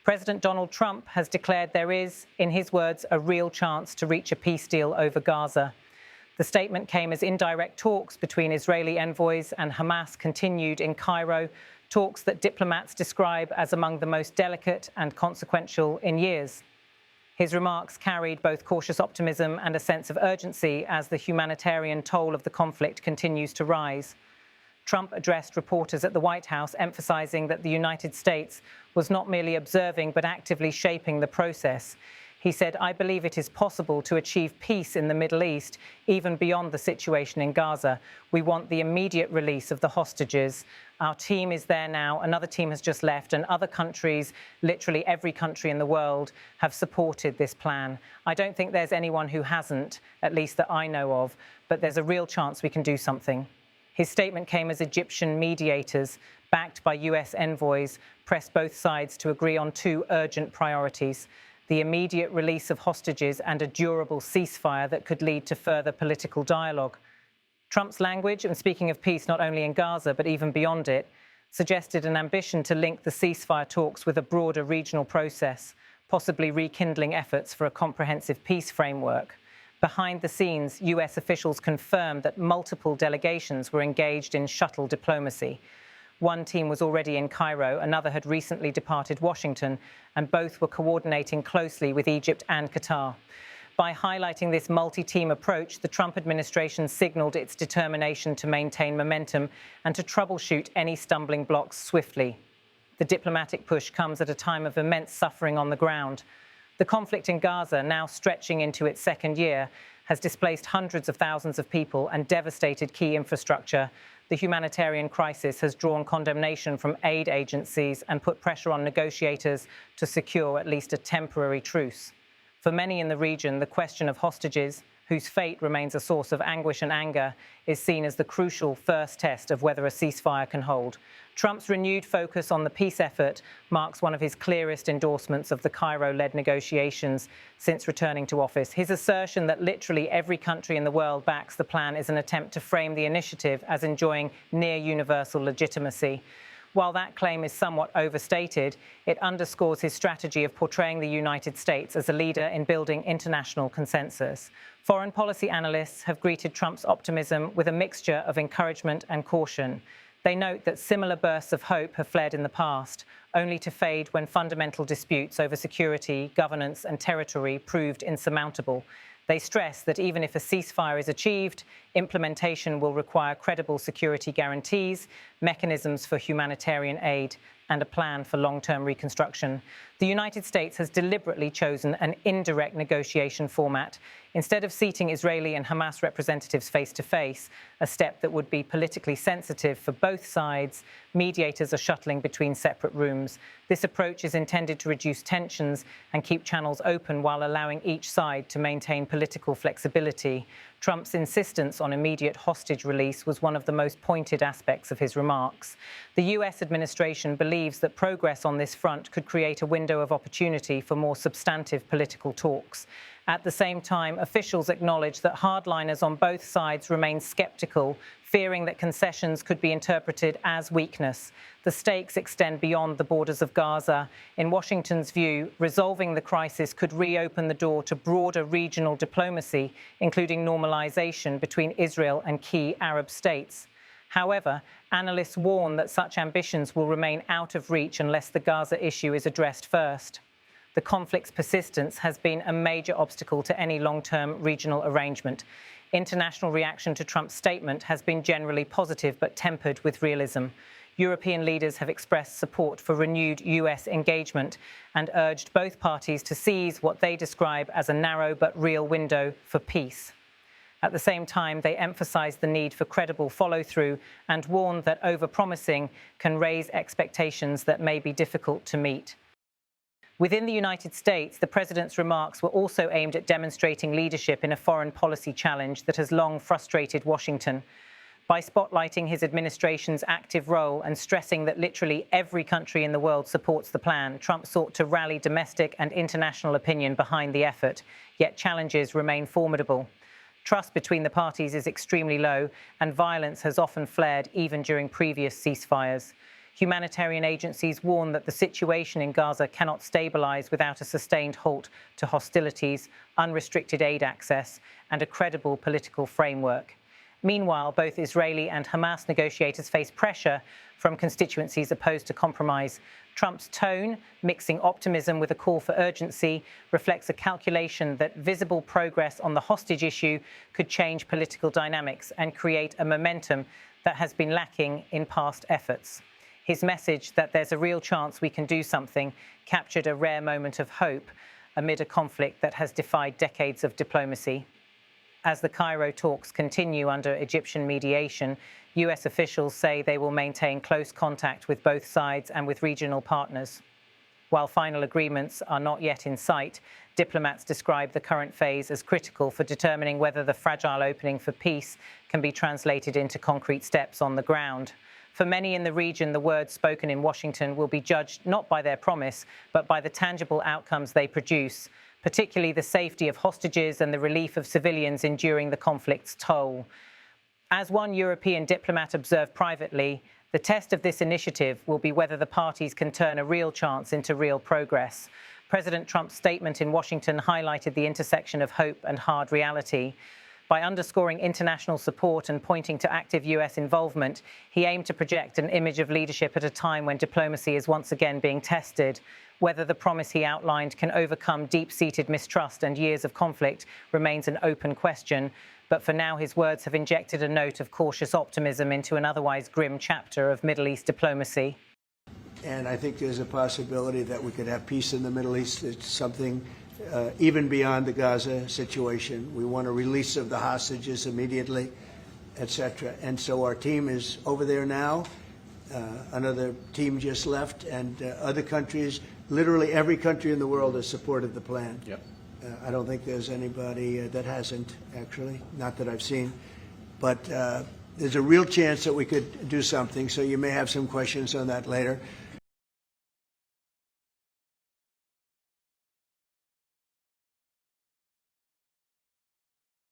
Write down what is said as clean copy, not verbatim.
President Donald Trump has declared there is, in his words, a real chance to reach a peace deal over Gaza. The statement came as indirect talks between Israeli envoys and Hamas continued in Cairo, talks that diplomats describe as among the most delicate and consequential in years. His remarks carried both cautious optimism and a sense of urgency as the humanitarian toll of the conflict continues to rise. Trump addressed reporters at the White House, emphasizing that the United States was not merely observing but actively shaping the process. He said, "I believe it is possible to achieve peace in the Middle East, even beyond the situation in Gaza. We want the immediate release of the hostages. Our team is there now. Another team has just left, and other countries, literally every country in the world, have supported this plan. I don't think there's anyone who hasn't, at least that I know of, but there's a real chance we can do something." His statement came as Egyptian mediators, backed by US envoys, pressed both sides to agree on two urgent priorities: the immediate release of hostages and a durable ceasefire that could lead to further political dialogue. Trump's language, and speaking of peace not only in Gaza but even beyond it, suggested an ambition to link the ceasefire talks with a broader regional process, possibly rekindling efforts for a comprehensive peace framework. Behind the scenes, US officials confirmed that multiple delegations were engaged in shuttle diplomacy. One team was already in Cairo, another had recently departed Washington, and both were coordinating closely with Egypt and Qatar. By highlighting this multi-team approach, the Trump administration signaled its determination to maintain momentum and to troubleshoot any stumbling blocks swiftly. The diplomatic push comes at a time of immense suffering on the ground. The conflict in Gaza, now stretching into its second year, has displaced hundreds of thousands of people and devastated key infrastructure. The humanitarian crisis has drawn condemnation from aid agencies and put pressure on negotiators to secure at least a temporary truce. For many in the region, the question of hostages, whose fate remains a source of anguish and anger, is seen as the crucial first test of whether a ceasefire can hold. Trump's renewed focus on the peace effort marks one of his clearest endorsements of the Cairo-led negotiations since returning to office. His assertion that literally every country in the world backs the plan is an attempt to frame the initiative as enjoying near-universal legitimacy. While that claim is somewhat overstated, it underscores his strategy of portraying the United States as a leader in building international consensus. Foreign policy analysts have greeted Trump's optimism with a mixture of encouragement and caution. They note that similar bursts of hope have flared in the past, only to fade when fundamental disputes over security, governance, and territory proved insurmountable. They stress that even if a ceasefire is achieved, implementation will require credible security guarantees, mechanisms for humanitarian aid, and a plan for long-term reconstruction. The United States has deliberately chosen an indirect negotiation format. Instead of seating Israeli and Hamas representatives face-to-face, a step that would be politically sensitive for both sides, mediators are shuttling between separate rooms. This approach is intended to reduce tensions and keep channels open while allowing each side to maintain political flexibility. Trump's insistence on immediate hostage release was one of the most pointed aspects of his remarks. The US administration believes that progress on this front could create a window of opportunity for more substantive political talks. At the same time, officials acknowledge that hardliners on both sides remain skeptical, fearing that concessions could be interpreted as weakness. The stakes extend beyond the borders of Gaza. In Washington's view, resolving the crisis could reopen the door to broader regional diplomacy, including normalization between Israel and key Arab states. However, analysts warn that such ambitions will remain out of reach unless the Gaza issue is addressed first. The conflict's persistence has been a major obstacle to any long-term regional arrangement. International reaction to Trump's statement has been generally positive but tempered with realism. European leaders have expressed support for renewed US engagement and urged both parties to seize what they describe as a narrow but real window for peace. At the same time, they emphasized the need for credible follow-through and warned that over-promising can raise expectations that may be difficult to meet. Within the United States, the president's remarks were also aimed at demonstrating leadership in a foreign policy challenge that has long frustrated Washington. By spotlighting his administration's active role and stressing that literally every country in the world supports the plan, Trump sought to rally domestic and international opinion behind the effort, yet challenges remain formidable. Trust between the parties is extremely low, and violence has often flared even during previous ceasefires. Humanitarian agencies warn that the situation in Gaza cannot stabilize without a sustained halt to hostilities, unrestricted aid access, and a credible political framework. Meanwhile, both Israeli and Hamas negotiators face pressure from constituencies opposed to compromise. Trump's tone, mixing optimism with a call for urgency, reflects a calculation that visible progress on the hostage issue could change political dynamics and create a momentum that has been lacking in past efforts. His message that there's a real chance we can do something captured a rare moment of hope amid a conflict that has defied decades of diplomacy. As the Cairo talks continue under Egyptian mediation, US officials say they will maintain close contact with both sides and with regional partners. While final agreements are not yet in sight, diplomats describe the current phase as critical for determining whether the fragile opening for peace can be translated into concrete steps on the ground. For many in the region, the words spoken in Washington will be judged not by their promise, but by the tangible outcomes they produce, particularly the safety of hostages and the relief of civilians enduring the conflict's toll. As one European diplomat observed privately, the test of this initiative will be whether the parties can turn a real chance into real progress. President Trump's statement in Washington highlighted the intersection of hope and hard reality. By underscoring international support and pointing to active US involvement, he aimed to project an image of leadership at a time when diplomacy is once again being tested. Whether the promise he outlined can overcome deep-seated mistrust and years of conflict remains an open question. But for now, his words have injected a note of cautious optimism into an otherwise grim chapter of Middle East diplomacy. And I think there's a possibility that we could have peace in the Middle East. It's something even beyond the Gaza situation. We want a release of the hostages immediately, etc. And so our team is over there now. Another team just left, and other countries, literally every country in the world has supported the plan. Yep. I don't think there's anybody that hasn't, actually, not that I've seen. But there's a real chance that we could do something, so you may have some questions on that later.